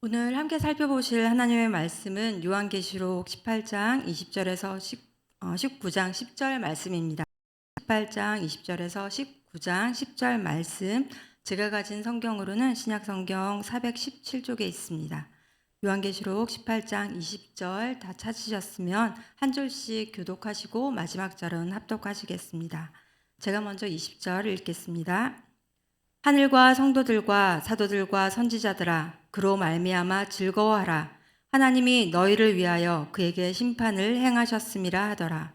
오늘 함께 살펴보실 하나님의 말씀은 요한계시록 18장 20절에서 19장 10절 말씀입니다. 18장 20절에서 19장 10절 말씀, 제가 가진 성경으로는 신약성경 417쪽에 있습니다. 요한계시록 18장 20절 다 찾으셨으면 한 절씩 교독하시고 마지막 절은 합독하시겠습니다. 제가 먼저 20절 읽겠습니다. 하늘과 성도들과 사도들과 선지자들아, 그로 말미암아 즐거워하라. 하나님이 너희를 위하여 그에게 심판을 행하셨음이라 하더라.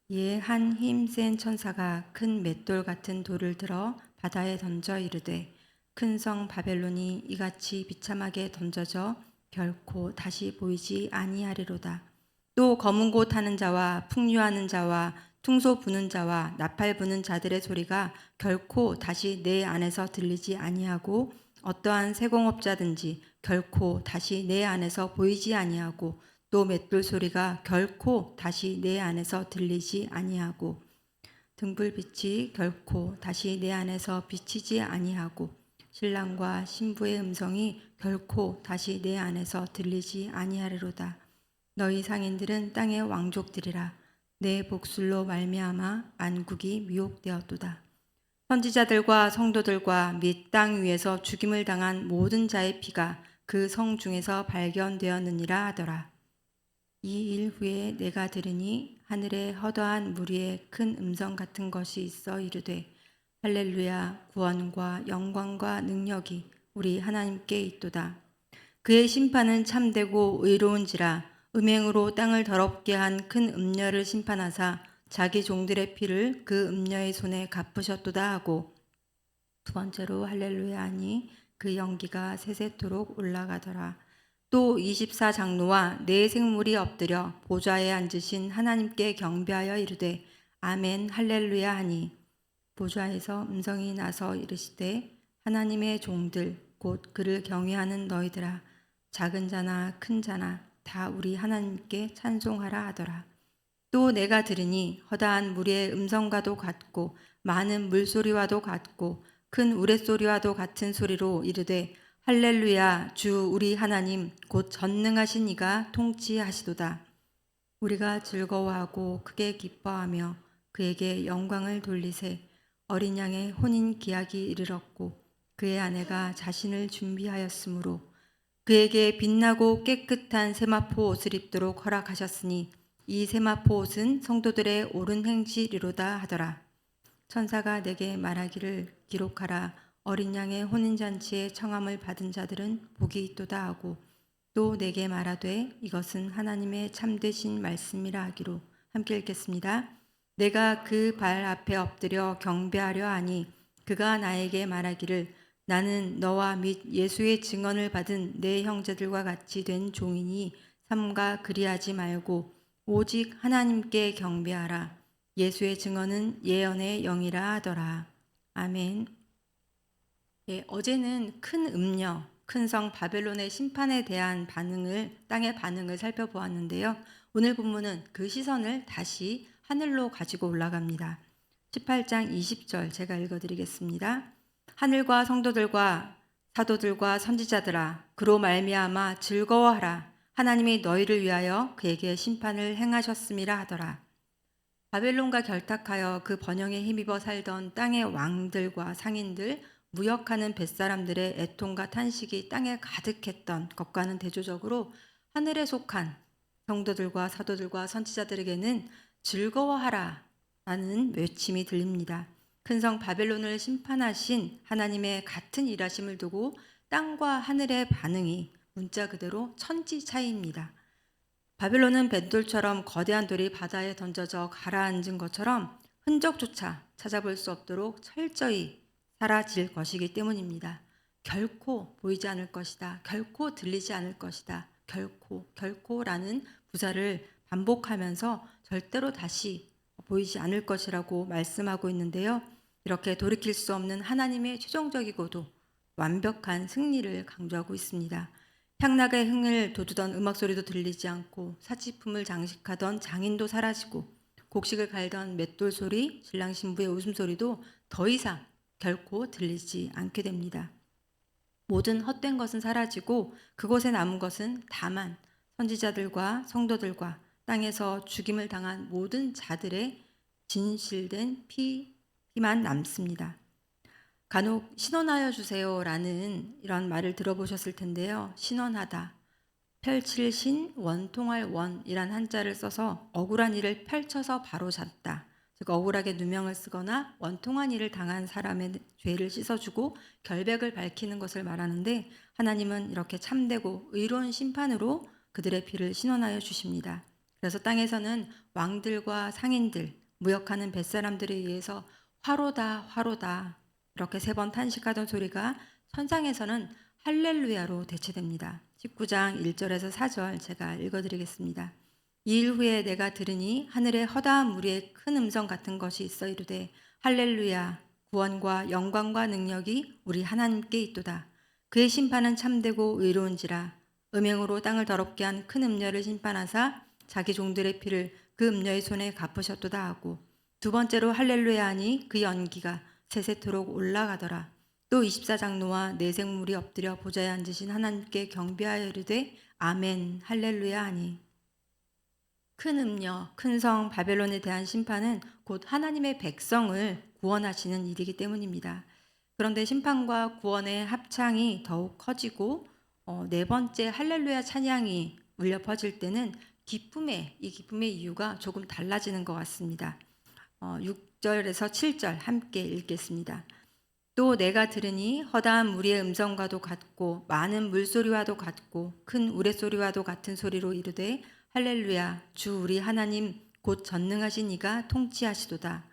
이에 한 힘센 천사가 큰 맷돌 같은 돌을 들어 바다에 던져 이르되, 큰 성 바벨론이 이같이 비참하게 던져져 결코 다시 보이지 아니하리로다. 또 검은 곳 하는 자와 풍류하는 자와 퉁소 부는 자와 나팔 부는 자들의 소리가 결코 다시 내 안에서 들리지 아니하고, 어떠한 세공업자든지 결코 다시 내 안에서 보이지 아니하고, 또 맷돌 소리가 결코 다시 내 안에서 들리지 아니하고, 등불빛이 결코 다시 내 안에서 비치지 아니하고, 신랑과 신부의 음성이 결코 다시 내 안에서 들리지 아니하리로다. 너희 상인들은 땅의 왕족들이라. 내 복술로 말미암아 만국이 미혹되었도다. 선지자들과 성도들과 및 땅 위에서 죽임을 당한 모든 자의 피가 그 성 중에서 발견되었느니라 하더라. 이 일 후에 내가 들으니 하늘에 허다한 무리의 큰 음성 같은 것이 있어 이르되, 할렐루야, 구원과 영광과 능력이 우리 하나님께 있도다. 그의 심판은 참되고 의로운지라. 음행으로 땅을 더럽게 한 큰 음녀를 심판하사 자기 종들의 피를 그 음녀의 손에 갚으셨도다 하고, 두 번째로 할렐루야 하니 그 연기가 세세토록 올라가더라. 또 24장로와 네 생물이 엎드려 보좌에 앉으신 하나님께 경배하여 이르되, 아멘 할렐루야 하니, 보좌에서 음성이 나서 이르시되, 하나님의 종들 곧 그를 경외하는 너희들아, 작은 자나 큰 자나 다 우리 하나님께 찬송하라 하더라. 또 내가 들으니 허다한 무리의 음성과도 같고 많은 물소리와도 같고 큰 우레소리와도 같은 소리로 이르되, 할렐루야, 주 우리 하나님 곧 전능하신 이가 통치하시도다. 우리가 즐거워하고 크게 기뻐하며 그에게 영광을 돌리세. 어린 양의 혼인 기약이 이르렀고 그의 아내가 자신을 준비하였으므로 그에게 빛나고 깨끗한 세마포 옷을 입도록 허락하셨으니 이 세마포 옷은 성도들의 옳은 행실이로다 하더라. 천사가 내게 말하기를, 기록하라. 어린 양의 혼인잔치에 청함을 받은 자들은 복이 있도다 하고, 또 내게 말하되 이것은 하나님의 참되신 말씀이라 하기로. 함께 읽겠습니다. 내가 그 발 앞에 엎드려 경배하려 하니 그가 나에게 말하기를, 나는 너와 및 예수의 증언을 받은 내 형제들과 같이 된 종이니 삼가 그리하지 말고 오직 하나님께 경배하라. 예수의 증언은 예언의 영이라 하더라. 아멘. 예, 어제는 큰 음녀, 큰 성 바벨론의 심판에 대한 땅의 반응을 살펴보았는데요. 오늘 본문은 그 시선을 다시 하늘로 가지고 올라갑니다. 18장 20절 제가 읽어드리겠습니다. 하늘과 성도들과 사도들과 선지자들아, 그로 말미암아 즐거워하라. 하나님이 너희를 위하여 그에게 심판을 행하셨음이라 하더라. 바벨론과 결탁하여 그 번영에 힘입어 살던 땅의 왕들과 상인들, 무역하는 뱃사람들의 애통과 탄식이 땅에 가득했던 것과는 대조적으로 하늘에 속한 성도들과 사도들과 선지자들에게는 즐거워하라 라는 외침이 들립니다. 큰 성 바벨론을 심판하신 하나님의 같은 일하심을 두고 땅과 하늘의 반응이 문자 그대로 천지 차이입니다. 바벨론은 뱃돌처럼 거대한 돌이 바다에 던져져 가라앉은 것처럼 흔적조차 찾아볼 수 없도록 철저히 사라질 것이기 때문입니다. 결코 보이지 않을 것이다. 결코 들리지 않을 것이다. 결코라는 부사를 반복하면서 절대로 다시 보이지 않을 것이라고 말씀하고 있는데요. 이렇게 돌이킬 수 없는 하나님의 최종적이고도 완벽한 승리를 강조하고 있습니다. 향락의 흥을 돋우던 음악 소리도 들리지 않고, 사치품을 장식하던 장인도 사라지고, 곡식을 갈던 맷돌 소리, 신랑 신부의 웃음소리도 더 이상 결코 들리지 않게 됩니다. 모든 헛된 것은 사라지고 그곳에 남은 것은 다만 선지자들과 성도들과 땅에서 죽임을 당한 모든 자들의 진실된 피만 남습니다. 간혹 신원하여 주세요라는 이런 말을 들어보셨을 텐데요. 신원하다, 펼칠 신, 원통할 원이란 한자를 써서 억울한 일을 펼쳐서 바로잡다. 즉 억울하게 누명을 쓰거나 원통한 일을 당한 사람의 죄를 씻어주고 결백을 밝히는 것을 말하는데, 하나님은 이렇게 참되고 의로운 심판으로 그들의 피를 신원하여 주십니다. 그래서 땅에서는 왕들과 상인들, 무역하는 뱃사람들에 의해서 화로다 화로다 이렇게 3번 탄식하던 소리가 천상에서는 할렐루야로 대체됩니다. 19장 1절에서 4절 제가 읽어드리겠습니다. 이 일 후에 내가 들으니 하늘에 허다한 무리의 큰 음성 같은 것이 있어 이르되 할렐루야, 구원과 영광과 능력이 우리 하나님께 있도다. 그의 심판은 참되고 의로운지라. 음행으로 땅을 더럽게 한 큰 음녀를 심판하사 자기 종들의 피를 그 음녀의 손에 갚으셨도다 하고, 두 번째로 할렐루야 하니 그 연기가 세세토록 올라가더라. 또 24장로와 네 생물이 엎드려 보좌에 앉으신 하나님께 경배하여 이르되 아멘 할렐루야 하니, 큰 음녀, 큰 성 바벨론에 대한 심판은 곧 하나님의 백성을 구원하시는 일이기 때문입니다. 그런데 심판과 구원의 합창이 더욱 커지고 4번째 할렐루야 찬양이 울려 퍼질 때는 이 기쁨의 이유가 조금 달라지는 것 같습니다. 6절에서 7절 함께 읽겠습니다. 또 내가 들으니 허다한 무리의 음성과도 같고 많은 물소리와도 같고 큰 우레소리와도 같은 소리로 이르되 할렐루야, 주 우리 하나님 곧 전능하신 이가 통치하시도다.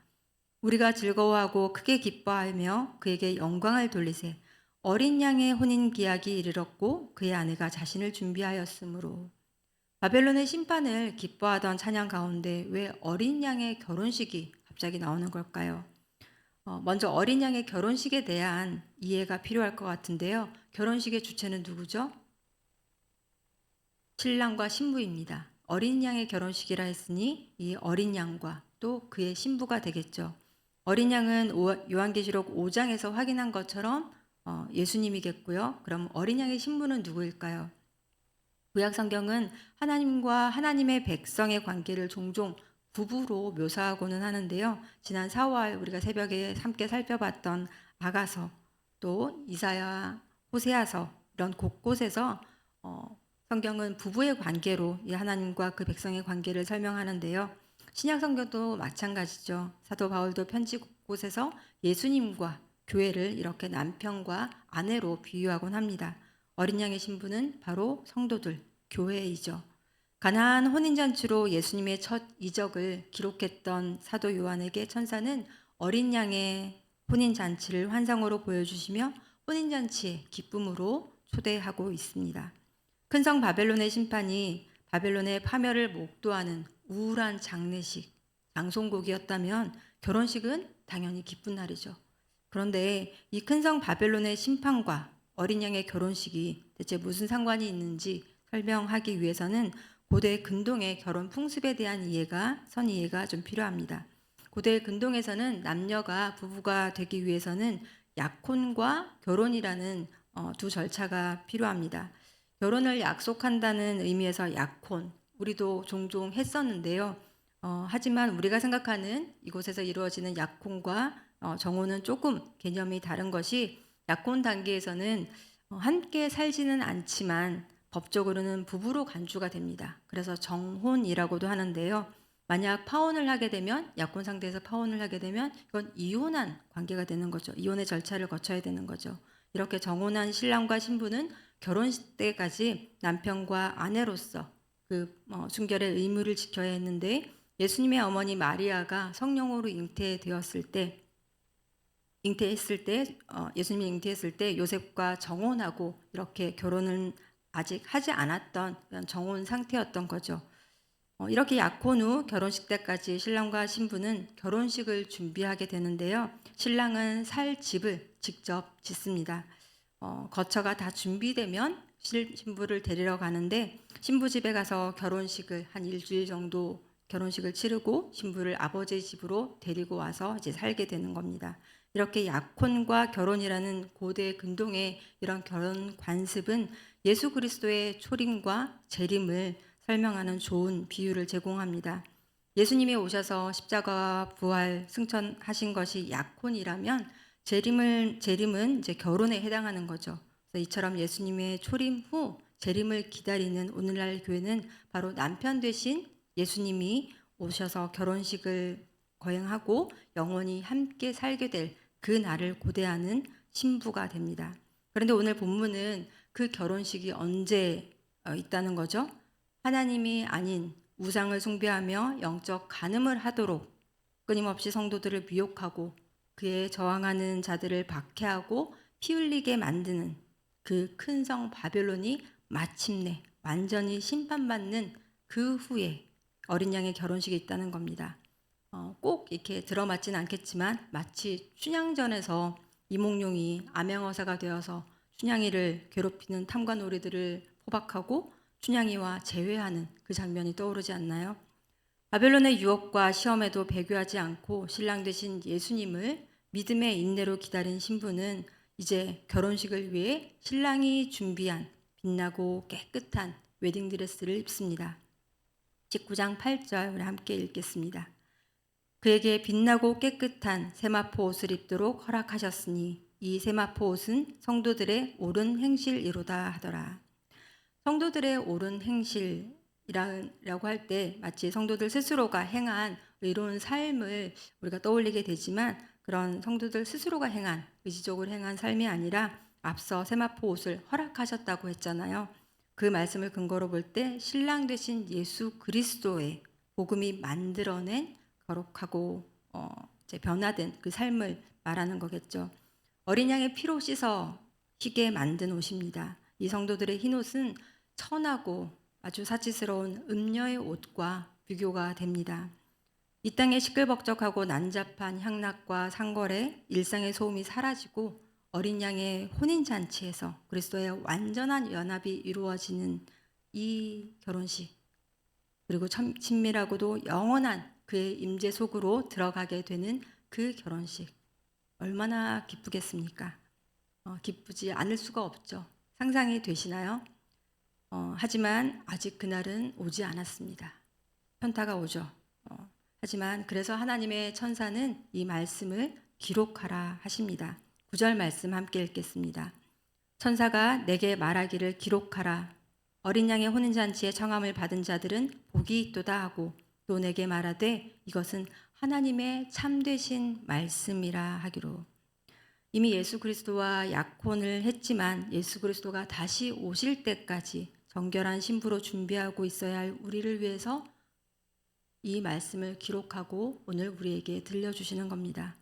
우리가 즐거워하고 크게 기뻐하며 그에게 영광을 돌리세. 어린 양의 혼인 기약이 이르렀고 그의 아내가 자신을 준비하였으므로. 바벨론의 심판을 기뻐하던 찬양 가운데 왜 어린 양의 결혼식이 갑자기 나오는 걸까요? 먼저 어린 양의 결혼식에 대한 이해가 필요할 것 같은데요. 결혼식의 주체는 누구죠? 신랑과 신부입니다. 어린 양의 결혼식이라 했으니 이 어린 양과 또 그의 신부가 되겠죠. 어린 양은 요한계시록 5장에서 확인한 것처럼 예수님이겠고요. 그럼 어린 양의 신부는 누구일까요? 구약 성경은 하나님과 하나님의 백성의 관계를 종종 부부로 묘사하고는 하는데요. 지난 4월 우리가 새벽에 함께 살펴봤던 아가서, 또 이사야, 호세아서 이런 곳곳에서 성경은 부부의 관계로 이 하나님과 그 백성의 관계를 설명하는데요. 신약 성경도 마찬가지죠. 사도 바울도 편지 곳곳에서 예수님과 교회를 이렇게 남편과 아내로 비유하곤 합니다. 어린 양의 신부는 바로 성도들, 교회이죠. 가나안 혼인잔치로 예수님의 첫 이적을 기록했던 사도 요한에게 천사는 어린 양의 혼인잔치를 환상으로 보여주시며 혼인잔치의 기쁨으로 초대하고 있습니다. 큰 성 바벨론의 심판이 바벨론의 파멸을 목도하는 우울한 장례식, 장송곡이었다면 결혼식은 당연히 기쁜 날이죠. 그런데 이 큰 성 바벨론의 심판과 어린 양의 결혼식이 대체 무슨 상관이 있는지 설명하기 위해서는 고대 근동의 결혼 풍습에 대한 이해가 좀 필요합니다. 고대 근동에서는 남녀가 부부가 되기 위해서는 약혼과 결혼이라는 두 절차가 필요합니다. 결혼을 약속한다는 의미에서 약혼, 우리도 종종 했었는데요. 하지만 우리가 생각하는 이곳에서 이루어지는 약혼과 정혼은 조금 개념이 다른 것이, 약혼 단계에서는 함께 살지는 않지만 법적으로는 부부로 간주가 됩니다. 그래서 정혼이라고도 하는데요. 만약 파혼을 하게 되면, 약혼 상태에서 파혼을 하게 되면 이건 이혼한 관계가 되는 거죠. 이혼의 절차를 거쳐야 되는 거죠. 이렇게 정혼한 신랑과 신부는 결혼식 때까지 남편과 아내로서 그 순결의 의무를 지켜야 했는데, 예수님의 어머니 마리아가 성령으로 잉태했을 때 예수님이 잉태했을 때 요셉과 정혼하고 이렇게 결혼은 아직 하지 않았던 정혼 상태였던 거죠. 이렇게 약혼 후 결혼식 때까지 신랑과 신부는 결혼식을 준비하게 되는데요. 신랑은 살 집을 직접 짓습니다. 거처가 다 준비되면 신부를 데리러 가는데, 신부 집에 가서 결혼식을 한 일주일 정도 결혼식을 치르고 신부를 아버지 집으로 데리고 와서 이제 살게 되는 겁니다. 이렇게 약혼과 결혼이라는 고대 근동의 이런 결혼 관습은 예수 그리스도의 초림과 재림을 설명하는 좋은 비유를 제공합니다. 예수님이 오셔서 십자가와 부활 승천하신 것이 약혼이라면 재림은 이제 결혼에 해당하는 거죠. 그래서 이처럼 예수님의 초림 후 재림을 기다리는 오늘날 교회는 바로 남편 되신 예수님이 오셔서 결혼식을 거행하고 영원히 함께 살게 될 그 날을 고대하는 신부가 됩니다. 그런데 오늘 본문은 그 결혼식이 언제 있다는 거죠? 하나님이 아닌 우상을 숭배하며 영적 간음을 하도록 끊임없이 성도들을 미혹하고 그에 저항하는 자들을 박해하고 피 흘리게 만드는 그 큰 성 바벨론이 마침내 완전히 심판받는 그 후에 어린 양의 결혼식이 있다는 겁니다. 꼭 이렇게 들어맞진 않겠지만 마치 춘향전에서 이몽룡이 암양어사가 되어서 춘향이를 괴롭히는 탐관오리들을 포박하고 춘향이와 재회하는 그 장면이 떠오르지 않나요? 바벨론의 유혹과 시험에도 배교하지 않고 신랑 되신 예수님을 믿음의 인내로 기다린 신부는 이제 결혼식을 위해 신랑이 준비한 빛나고 깨끗한 웨딩드레스를 입습니다. 19장 8절 우리 함께 읽겠습니다. 그에게 빛나고 깨끗한 세마포 옷을 입도록 허락하셨으니 이 세마포 옷은 성도들의 옳은 행실이로다 하더라. 성도들의 옳은 행실이라고 할 때 마치 성도들 스스로가 행한 의로운 삶을 우리가 떠올리게 되지만 그런 성도들 스스로가 행한 의지적으로 행한 삶이 아니라 앞서 세마포 옷을 허락하셨다고 했잖아요. 그 말씀을 근거로 볼 때 신랑 되신 예수 그리스도의 복음이 만들어낸 거룩하고 이제 변화된 그 삶을 말하는 거겠죠. 어린 양의 피로 씻어 희게 만든 옷입니다. 이 성도들의 흰 옷은 천하고 아주 사치스러운 음녀의 옷과 비교가 됩니다. 이 땅의 시끌벅적하고 난잡한 향락과 상거래, 일상의 소음이 사라지고 어린 양의 혼인잔치에서 그리스도의 완전한 연합이 이루어지는 이 결혼식, 그리고 참 친밀하고도 영원한 그의 임재 속으로 들어가게 되는 그 결혼식, 얼마나 기쁘겠습니까? 기쁘지 않을 수가 없죠. 상상이 되시나요? 하지만 아직 그날은 오지 않았습니다. 현타가 오죠. 하지만 그래서 하나님의 천사는 이 말씀을 기록하라 하십니다. 9절 말씀 함께 읽겠습니다. 천사가 내게 말하기를 기록하라. 어린 양의 혼인잔치에 청함을 받은 자들은 복이 있도다 하고 또 내게 말하되 이것은 하나님의 참되신 말씀이라 하기로. 이미 예수 그리스도와 약혼을 했지만 예수 그리스도가 다시 오실 때까지 정결한 신부로 준비하고 있어야 할 우리를 위해서 이 말씀을 기록하고 오늘 우리에게 들려주시는 겁니다.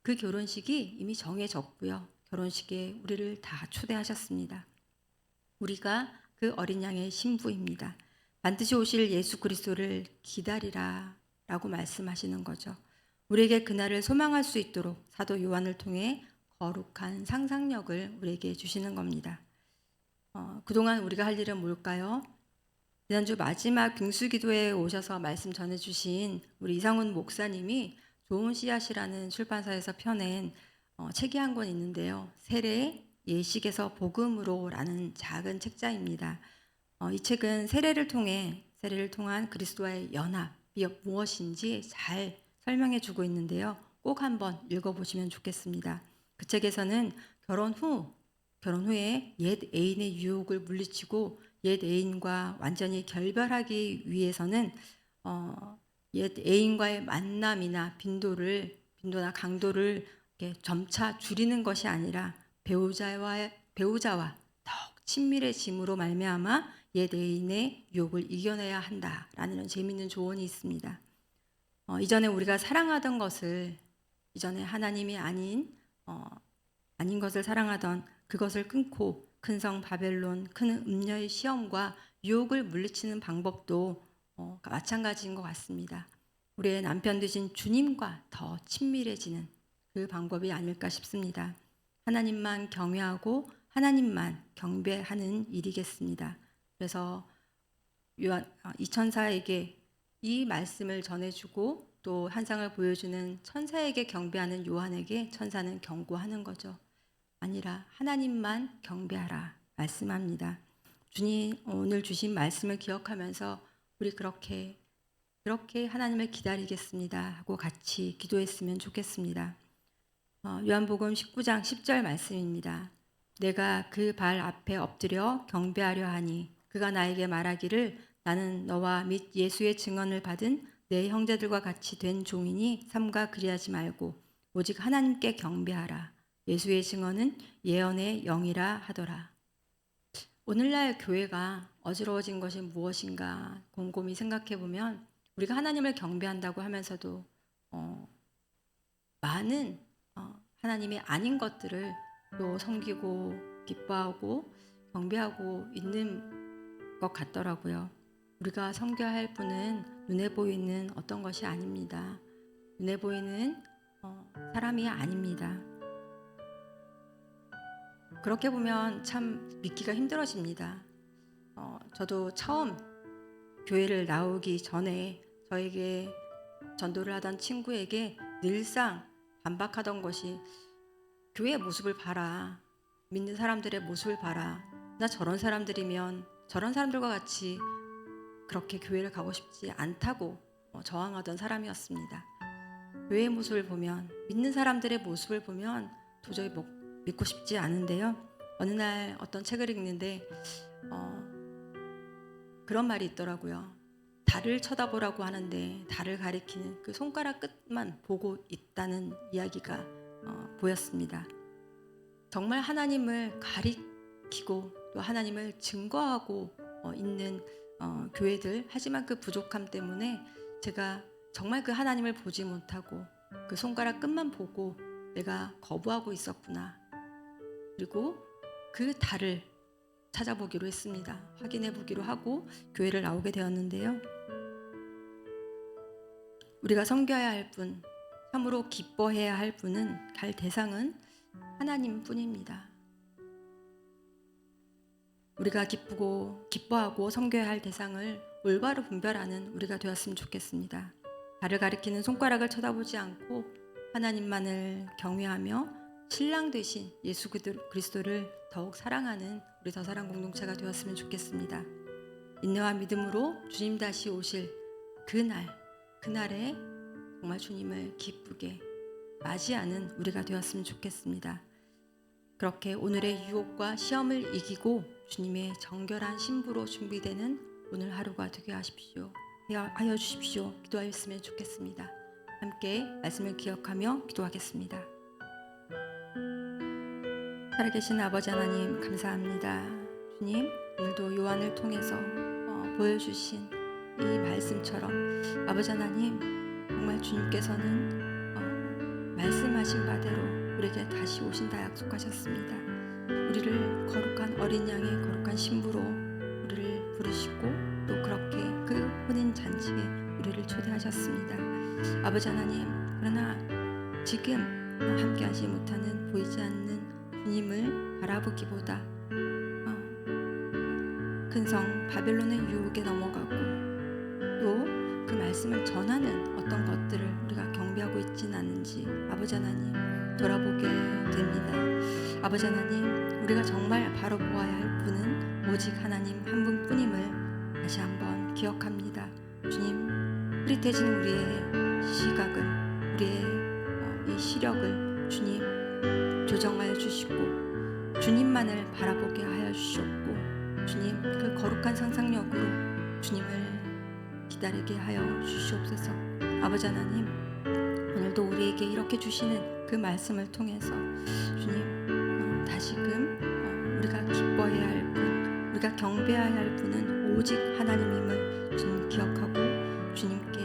그 결혼식이 이미 정해졌고요. 결혼식에 우리를 다 초대하셨습니다. 우리가 그 어린 양의 신부입니다. 반드시 오실 예수 그리스도를 기다리라 라고 말씀하시는 거죠. 우리에게 그날을 소망할 수 있도록 사도 요한을 통해 거룩한 상상력을 우리에게 주시는 겁니다. 그동안 우리가 할 일은 뭘까요? 지난주 마지막 빙수기도에 오셔서 말씀 전해주신 우리 이상훈 목사님이 좋은 씨앗이라는 출판사에서 펴낸 책이 한 권 있는데요. 세례 예식에서 복음으로라는 작은 책자입니다. 이 책은 세례를 통한 그리스도와의 연합이 무엇인지 잘 설명해 주고 있는데요. 꼭 한번 읽어보시면 좋겠습니다. 그 책에서는 결혼 후에 옛 애인의 유혹을 물리치고 옛 애인과 완전히 결별하기 위해서는 옛 애인과의 만남이나 빈도나 강도를 이렇게 점차 줄이는 것이 아니라 배우자와 더욱 친밀해짐으로 말미암아 옛 애인의 유혹을 이겨내야 한다라는 재미있는 조언이 있습니다. 이전에 우리가 사랑하던 것을 이전에 하나님이 아닌 것을 사랑하던 그것을 끊고 큰 성 바벨론, 큰 음녀의 시험과 유혹을 물리치는 방법도 마찬가지인 것 같습니다. 우리의 남편 되신 주님과 더 친밀해지는 그 방법이 아닐까 싶습니다. 하나님만 경외하고 하나님만 경배하는 일이겠습니다. 그래서 이 천사에게 이 말씀을 전해주고 또 환상을 보여주는 천사에게 경배하는 요한에게 천사는 경고하는 거죠. 아니라 하나님만 경배하라 말씀합니다. 주님 오늘 주신 말씀을 기억하면서 우리 그렇게 하나님을 기다리겠습니다 하고 같이 기도했으면 좋겠습니다. 요한복음 19장 10절 말씀입니다. 내가 그 발 앞에 엎드려 경배하려 하니 그가 나에게 말하기를 나는 너와 및 예수의 증언을 받은 내 형제들과 같이 된 종이니 삼가 그리하지 말고 오직 하나님께 경배하라. 예수의 증언은 예언의 영이라 하더라. 오늘날 교회가 어지러워진 것이 무엇인가 곰곰이 생각해 보면 우리가 하나님을 경배한다고 하면서도 많은 하나님이 아닌 것들을 또 섬기고 기뻐하고 경배하고 있는 것 같더라고요. 우리가 섬겨야 할 분은 눈에 보이는 어떤 것이 아닙니다. 눈에 보이는 사람이 아닙니다. 그렇게 보면 참 믿기가 힘들어집니다. 저도 처음 교회를 나오기 전에 저에게 전도를 하던 친구에게 늘상 반박하던 것이 교회의 모습을 봐라. 믿는 사람들의 모습을 봐라. 나 저런 사람들이면 저런 사람들과 같이 그렇게 교회를 가고 싶지 않다고 저항하던 사람이었습니다. 교회의 모습을 보면 믿는 사람들의 모습을 보면 도저히 믿고 싶지 않은데요. 어느 날 어떤 책을 읽는데 그런 말이 있더라고요. 달을 쳐다보라고 하는데 달을 가리키는 그 손가락 끝만 보고 있다는 이야기가 보였습니다. 정말 하나님을 가리키고 또 하나님을 증거하고 있는 교회들, 하지만 그 부족함 때문에 제가 정말 그 하나님을 보지 못하고 그 손가락 끝만 보고 내가 거부하고 있었구나. 그리고 그 달을 찾아보기로 했습니다. 확인해 보기로 하고 교회를 나오게 되었는데요. 우리가 섬겨야 할 분, 참으로 기뻐해야 할 분은 갈 대상은 하나님뿐입니다. 우리가 기쁘고 기뻐하고 섬겨야 할 대상을 올바로 분별하는 우리가 되었으면 좋겠습니다. 달을 가리키는 손가락을 쳐다보지 않고 하나님만을 경외하며 신랑 되신 예수 그리스도를 더욱 사랑하는 우리 더사랑 공동체가 되었으면 좋겠습니다. 인내와 믿음으로 주님 다시 오실 그날에 정말 주님을 기쁘게 맞이하는 우리가 되었으면 좋겠습니다. 그렇게 오늘의 유혹과 시험을 이기고 주님의 정결한 신부로 준비되는 오늘 하루가 되게 하여 주십시오. 기도하였으면 좋겠습니다. 함께 말씀을 기억하며 기도하겠습니다. 살아계신 아버지 하나님 감사합니다. 주님 오늘도 요한을 통해서 보여주신 이 말씀처럼 아버지 하나님 정말 주님께서는 말씀하신 바대로 우리에게 다시 오신다 약속하셨습니다. 우리를 거룩한 어린 양의 거룩한 신부로 우리를 부르시고 또 그렇게 그 혼인 잔치에 우리를 초대하셨습니다. 아버지 하나님 그러나 지금 함께하지 못하는 보이지 않는 주님을 바라보기보다 큰 성 바벨론의 유혹에 넘어가고 또 그 말씀을 전하는 어떤 것들을 우리가 경배하고 있지는 않은지 아버지 하나님 돌아보게 됩니다. 아버지 하나님 우리가 정말 바로 보아야 할 분은 오직 하나님 한 분뿐임을 다시 한번 기억합니다. 주님 흐릿해진 우리의 시각을 우리의 이 시력을 주님 조정하여 주시고 주님만을 바라보게 하여 주시옵고 주님 그 거룩한 상상력으로 주님을 기다리게 하여 주시옵소서. 아버지 하나님 오늘도 우리에게 이렇게 주시는 그 말씀을 통해서 주님 다시금 우리가 기뻐해야 할 분 우리가 경배해야 할 분은 오직 하나님임을 주님 기억하고 주님께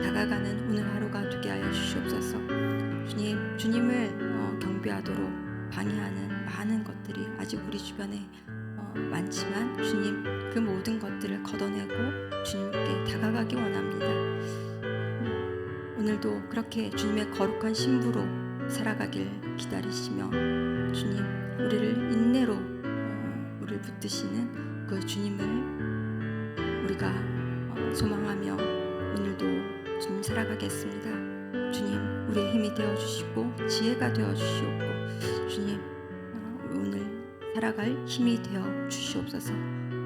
다가가는 오늘 하루가 되게 하여 주시옵소서. 주님을 경배하도록 방해하는 많은 것들이 아직 우리 주변에 많지만 주님 그 모든 것들을 걷어내고 주님께 다가가기 원합니다. 오늘도 그렇게 주님의 거룩한 신부로 살아가길 기다리시며 주님 우리를 인내로 우리를 붙드시는 그 주님을 우리가 소망하며 오늘도 주님 살아가겠습니다. 주님 우리의 힘이 되어주시고 지혜가 되어주시옵고 주님 오늘 살아갈 힘이 되어 주시옵소서.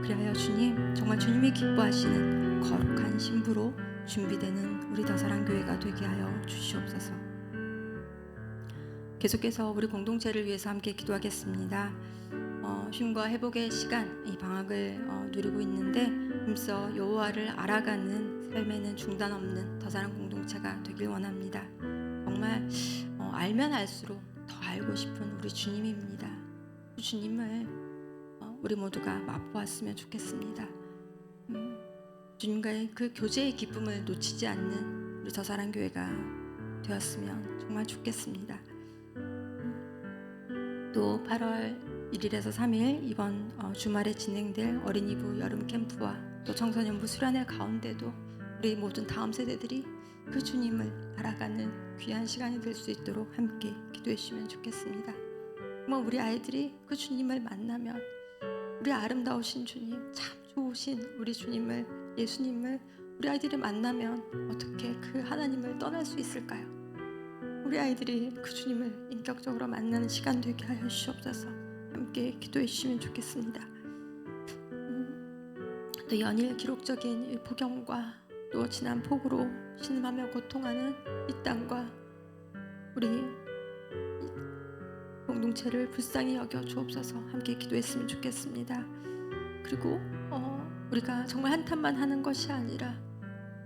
그리하여 주님 정말 주님이 기뻐하시는 거룩한 신부로 준비되는 우리 더사랑교회가 되게 하여 주시옵소서. 계속해서 우리 공동체를 위해서 함께 기도하겠습니다. 쉼과 회복의 시간, 이 방학을 누리고 있는데 힘써 여호와를 알아가는 삶에는 중단 없는 더사랑 공동체가 되길 원합니다. 정말 알면 알수록 더 알고 싶은 우리 주님입니다. 그 주님을 우리 모두가 맛보았으면 좋겠습니다. 주님과의 그 교제의 기쁨을 놓치지 않는 우리 더사랑교회가 되었으면 정말 좋겠습니다. 또 8월 1일에서 3일 이번 주말에 진행될 어린이부 여름 캠프와 또 청소년부 수련회 가운데도 우리 모든 다음 세대들이 그 주님을 알아가는 귀한 시간이 될 수 있도록 함께 기도해 주시면 좋겠습니다. 우리 아이들이 그 주님을 만나면 우리 아름다우신 주님, 참 좋으신 우리 주님을, 예수님을 우리 아이들이 만나면 어떻게 그 하나님을 떠날 수 있을까요? 우리 아이들이 그 주님을 인격적으로 만나는 시간 되게 하여 주시옵소서. 함께 기도해 주시면 좋겠습니다. 또 연일 기록적인 이 폭염과 또 지난 폭우로 신음하며 고통하는 이 땅과 우리 공동체를 불쌍히 여겨 주옵소서. 함께 기도했으면 좋겠습니다. 그리고 우리가 정말 한탄만 하는 것이 아니라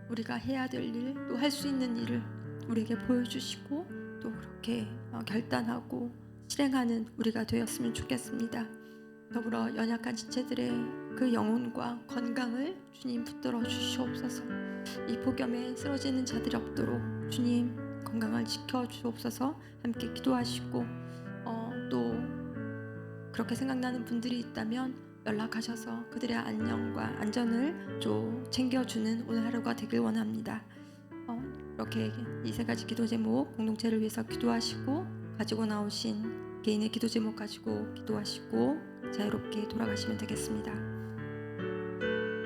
우리가 해야 될 일, 또 할 수 있는 일을 우리에게 보여주시고 또 그렇게 결단하고 실행하는 우리가 되었으면 좋겠습니다. 더불어 연약한 지체들의 그 영혼과 건강을 주님 붙들어 주시옵소서. 이 폭염에 쓰러지는 자들이 없도록 주님 건강을 지켜 주옵소서. 함께 기도하시고 또 그렇게 생각나는 분들이 있다면 연락하셔서 그들의 안녕과 안전을 좀 챙겨주는 오늘 하루가 되길 원합니다. 이렇게 이 세 가지 기도 제목 공동체를 위해서 기도하시고 가지고 나오신 개인의 기도 제목 가지고 기도하시고 자유롭게 돌아가시면 되겠습니다.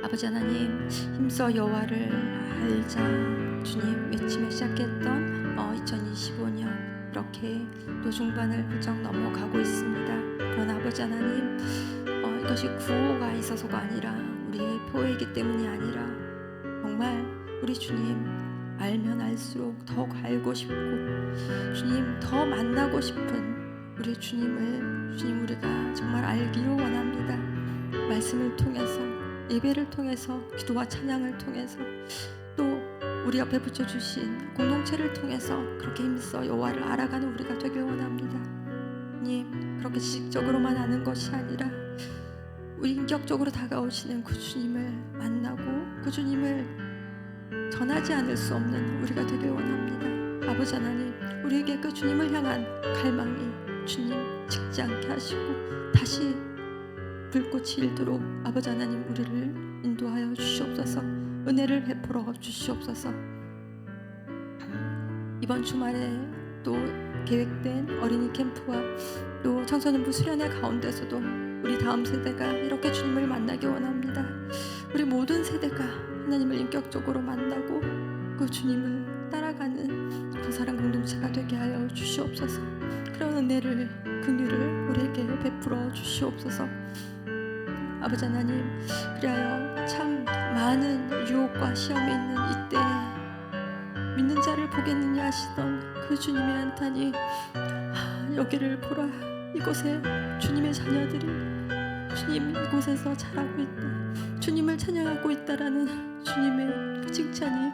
아버지 하나님, 힘써 여호와를 알자 주님 외치며 시작했던 2025년 이렇게 또 중반을 훌쩍 넘어가고 있습니다. 그러나 아버지 하나님, 이것이 구호가 있어서가 아니라 우리의 표이기 때문이 아니라 정말 우리 주님 알면 알수록 더욱 알고 싶고 주님 더 만나고 싶은 우리 주님을 주님 우리가 정말 알기를 원합니다. 말씀을 통해서 예배를 통해서 기도와 찬양을 통해서 또 우리 옆에 붙여주신 공동체를 통해서 그렇게 힘써 여호와를 알아가는 우리가 되길 원합니다. 주님 그렇게 지식적으로만 아는 것이 아니라 우리 인격적으로 다가오시는 그 주님을 만나고 그 주님을 전하지 않을 수 없는 우리가 되길 원합니다. 아버지 하나님, 우리에게 그 주님을 향한 갈망이 주님 식지 않게 하시고 다시 불꽃이 일도록 아버지 하나님 우리를 인도하여 주시옵소서. 은혜를 베풀어 주시옵소서. 이번 주말에 또 계획된 어린이 캠프와 또 청소년부 수련회 가운데서도 우리 다음 세대가 이렇게 주님을 만나기 원합니다. 우리 모든 세대가 하나님을 인격적으로 만나고 그 주님을 따라가는 그 사랑 공동체가 되게 하여 주시옵소서. 그런 은혜를 긍휼을 우리에게 베풀어 주시옵소서. 아버지 하나님, 그리하여 참 많은 유혹과 시험이 있는 이때에 믿는 자를 보겠느냐 하시던 그 주님의 한탄이 여기를 보라, 이곳에 주님의 자녀들이 주님 이곳에서 자라고 있다, 주님을 찬양하고 있다라는 주님의 그 칭찬이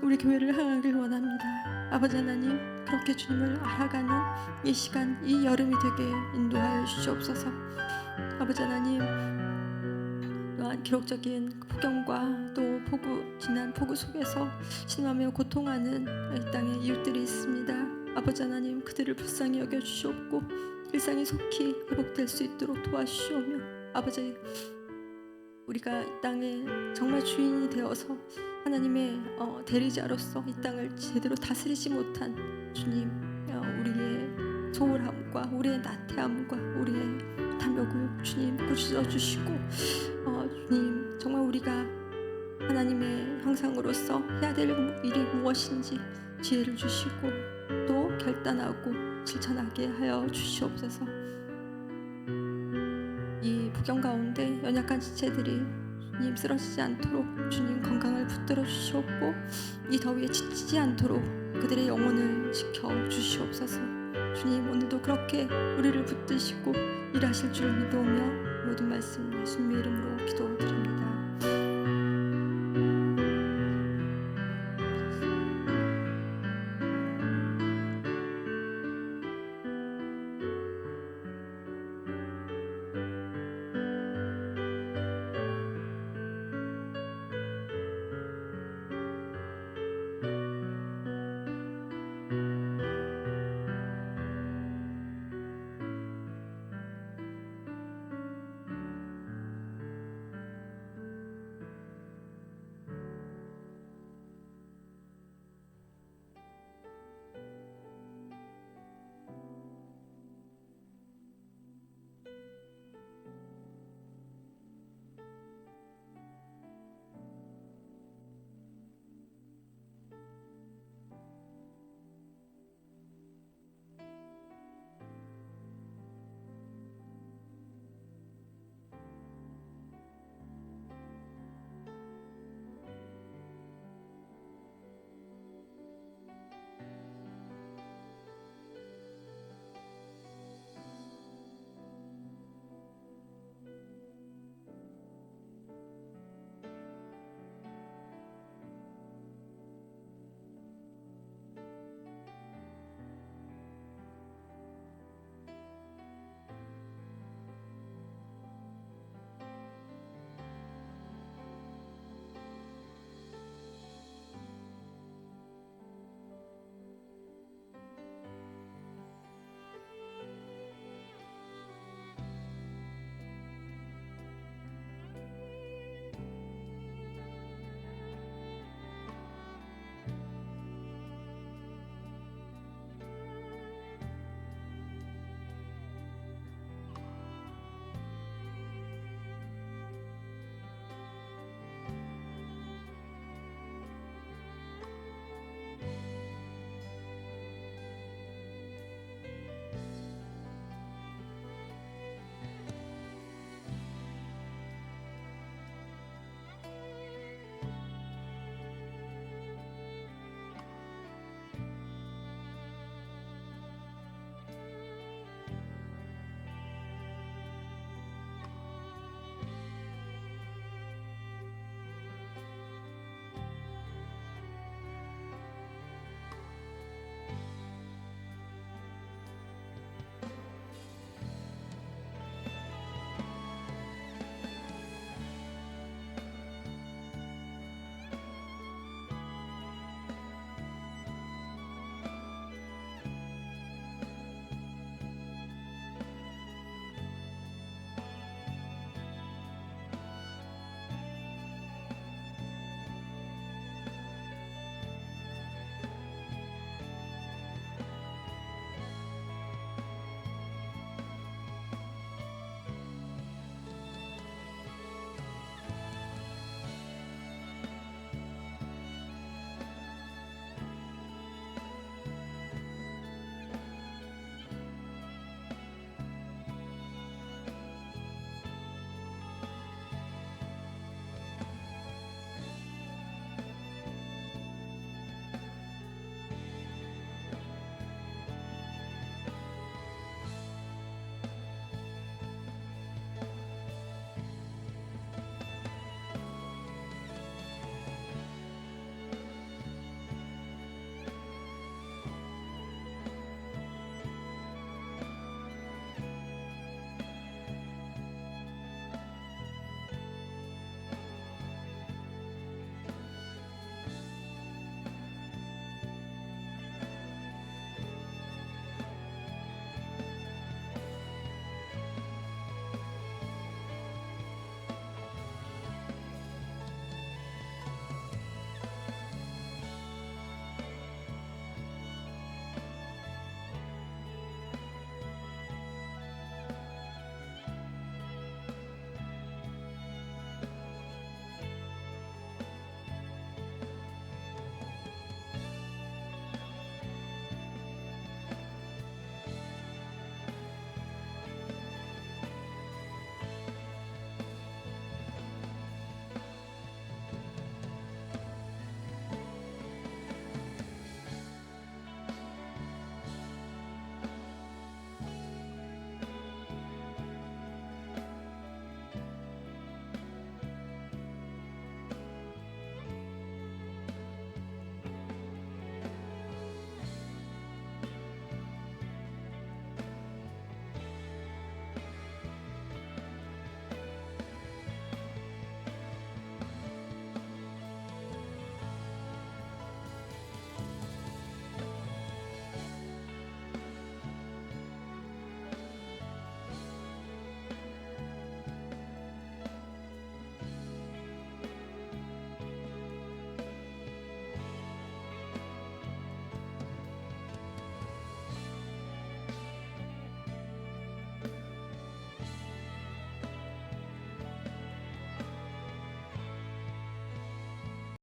우리 교회를 향하길 원합니다. 아버지 하나님, 그렇게 주님을 알아가는 이 시간, 이 여름이 되게 인도하여 주시옵소서. 아버지 하나님, 또한 기록적인 폭염과 또 폭우, 지난 폭우 속에서 신음하며 고통하는 이 땅에 이웃들이 있습니다. 아버지 하나님, 그들을 불쌍히 여겨주시옵고 일상이 속히 회복될 수 있도록 도와주시오며, 아버지, 우리가 이 땅에 정말 주인이 되어서 하나님의 대리자로서 이 땅을 제대로 다스리지 못한 주님, 우리의 소홀함과 우리의 나태함과 우리의 탐욕을 주님 꾸짖어 주시고, 주님 정말 우리가 하나님의 형상으로서 해야 될 일이 무엇인지 지혜를 주시고 또 결단하고 실천하게 하여 주시옵소서. 이 부경 가운데 연약한 지체들이 주님 쓰러지지 않도록 주님 건강을 붙들어 주시옵고 이 더위에 지치지 않도록 그들의 영혼을 지켜 주시옵소서. 주님 오늘도 그렇게 우리를 붙드시고 일하실 줄 믿으며 모든 말씀 예수님의 이름으로 기도드립니다.